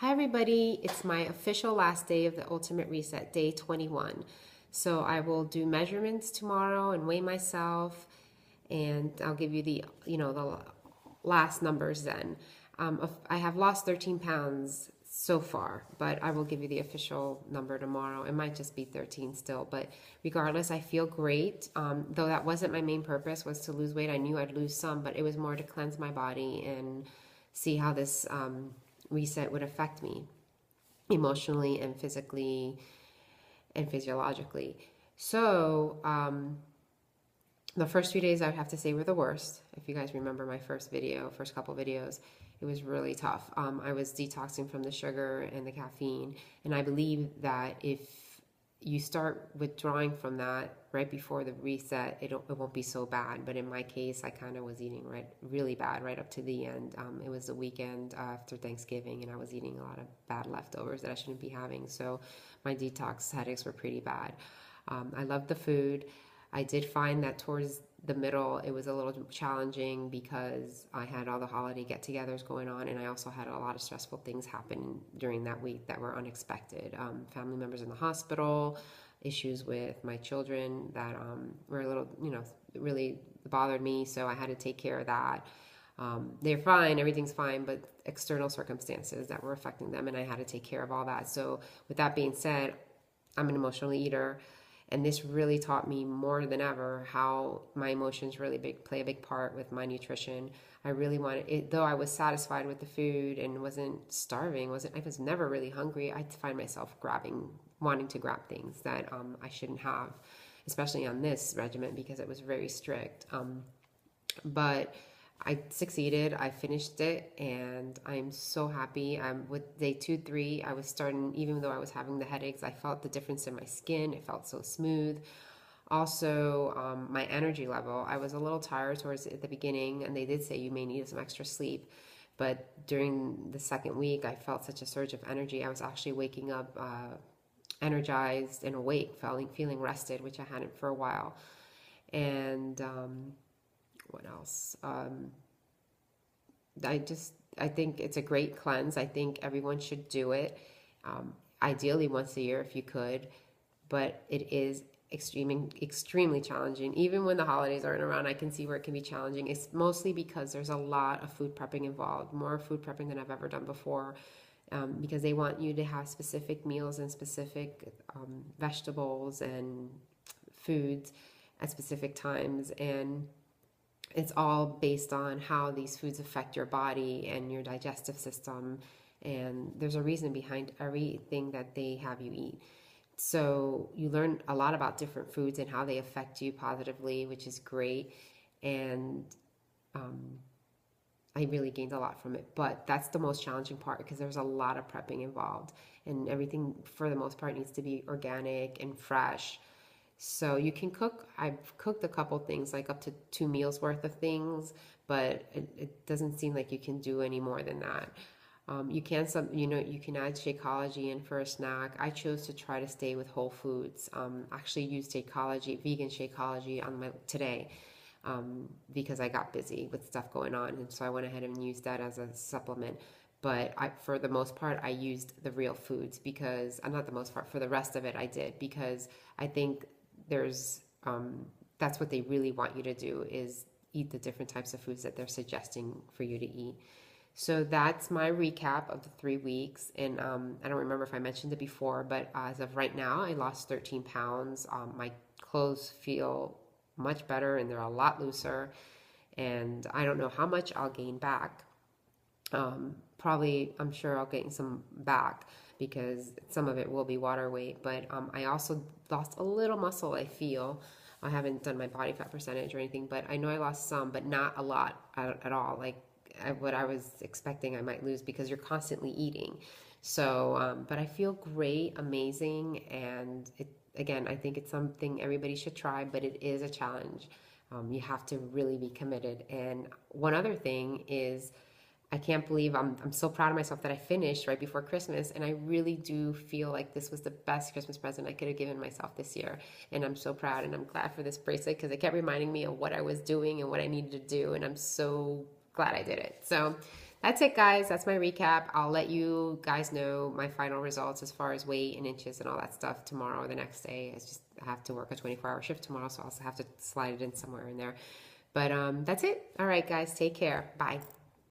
Hi everybody, it's my official last day of the Ultimate Reset, day 21. So I will do measurements tomorrow and weigh myself, and I'll give you the last numbers then. I have lost 13 pounds so far, but I will give you the official number tomorrow. It might just be 13 still, but regardless, I feel great. Though that wasn't my main purpose, was to lose weight. I knew I'd lose some, but it was more to cleanse my body and see how this reset would affect me emotionally and physically and physiologically. So, the first few days I would have to say were the worst. If you guys remember my first couple videos, it was really tough. I was detoxing from the sugar and the caffeine, and I believe that if you start withdrawing from that right before the reset, it won't be so bad. But in my case, I kind of was eating really bad right up to the end. It was the weekend after Thanksgiving, and I was eating a lot of bad leftovers that I shouldn't be having. So my detox headaches were pretty bad. I loved the food. I did find that towards the middle, it was a little challenging because I had all the holiday get-togethers going on, and I also had a lot of stressful things happen during that week that were unexpected. Family members in the hospital, issues with my children that were a little, really bothered me, so I had to take care of that. They're fine, everything's fine, but external circumstances that were affecting them, and I had to take care of all that. So, with that being said, I'm an emotional eater. And this really taught me more than ever how my emotions really play a big part with my nutrition. I really wanted it, though I was satisfied with the food and wasn't starving, I was never really hungry. I'd find myself wanting to grab things that I shouldn't have, especially on this regimen because it was very strict. But I succeeded. I finished it, and I'm so happy. With day 2, 3, I was starting, even though I was having the headaches, I felt the difference in my skin. It felt so smooth. Also, my energy level. I was a little tired towards at the beginning, and they did say you may need some extra sleep. But during the second week, I felt such a surge of energy. I was actually waking up energized and awake, feeling rested, which I hadn't for a while. And what else? I think it's a great cleanse. I think everyone should do it. Ideally once a year if you could, but it is extremely challenging. Even when the holidays aren't around, I can see where it can be challenging. It's mostly because there's a lot of food prepping involved, more food prepping than I've ever done before. Because they want you to have specific meals and specific vegetables and foods at specific times, and it's all based on how these foods affect your body and your digestive system. And there's a reason behind everything that they have you eat. So you learn a lot about different foods and how they affect you positively, which is great. And I really gained a lot from it. But that's the most challenging part because there's a lot of prepping involved. And everything, for the most part, needs to be organic and fresh. So you can cook. I've cooked a couple things, like up to 2 meals worth of things, but it doesn't seem like you can do any more than that. You can add Shakeology in for a snack. I chose to try to stay with whole foods. Actually used Shakeology, vegan Shakeology on my today, because I got busy with stuff going on, and so I went ahead and used that as a supplement. But for the most part, I used the real foods because, not the most part, for the rest of it, I did because I think there's that's what they really want you to do is eat the different types of foods that they're suggesting for you to eat. So that's my recap of the 3 weeks. And I don't remember if I mentioned it before, but as of right now, I lost 13 pounds. My clothes feel much better and they're a lot looser. And I don't know how much I'll gain back. Probably, I'm sure I'll gain some back because some of it will be water weight. But I also lost a little muscle, I feel. I haven't done my body fat percentage or anything, but I know I lost some, but not a lot at all. Like what I was expecting I might lose because you're constantly eating. So, but I feel great, amazing, and again, I think it's something everybody should try, but it is a challenge. You have to really be committed. And one other thing is, I can't believe I'm so proud of myself that I finished right before Christmas, and I really do feel like this was the best Christmas present I could have given myself this year. And I'm so proud, and I'm glad for this bracelet because it kept reminding me of what I was doing and what I needed to do, and I'm so glad I did it. So that's it, guys. That's my recap. I'll let you guys know my final results as far as weight and inches and all that stuff tomorrow or the next day. It's just I have to work a 24-hour shift tomorrow, so I'll also have to slide it in somewhere in there. But that's it. All right, guys. Take care. Bye.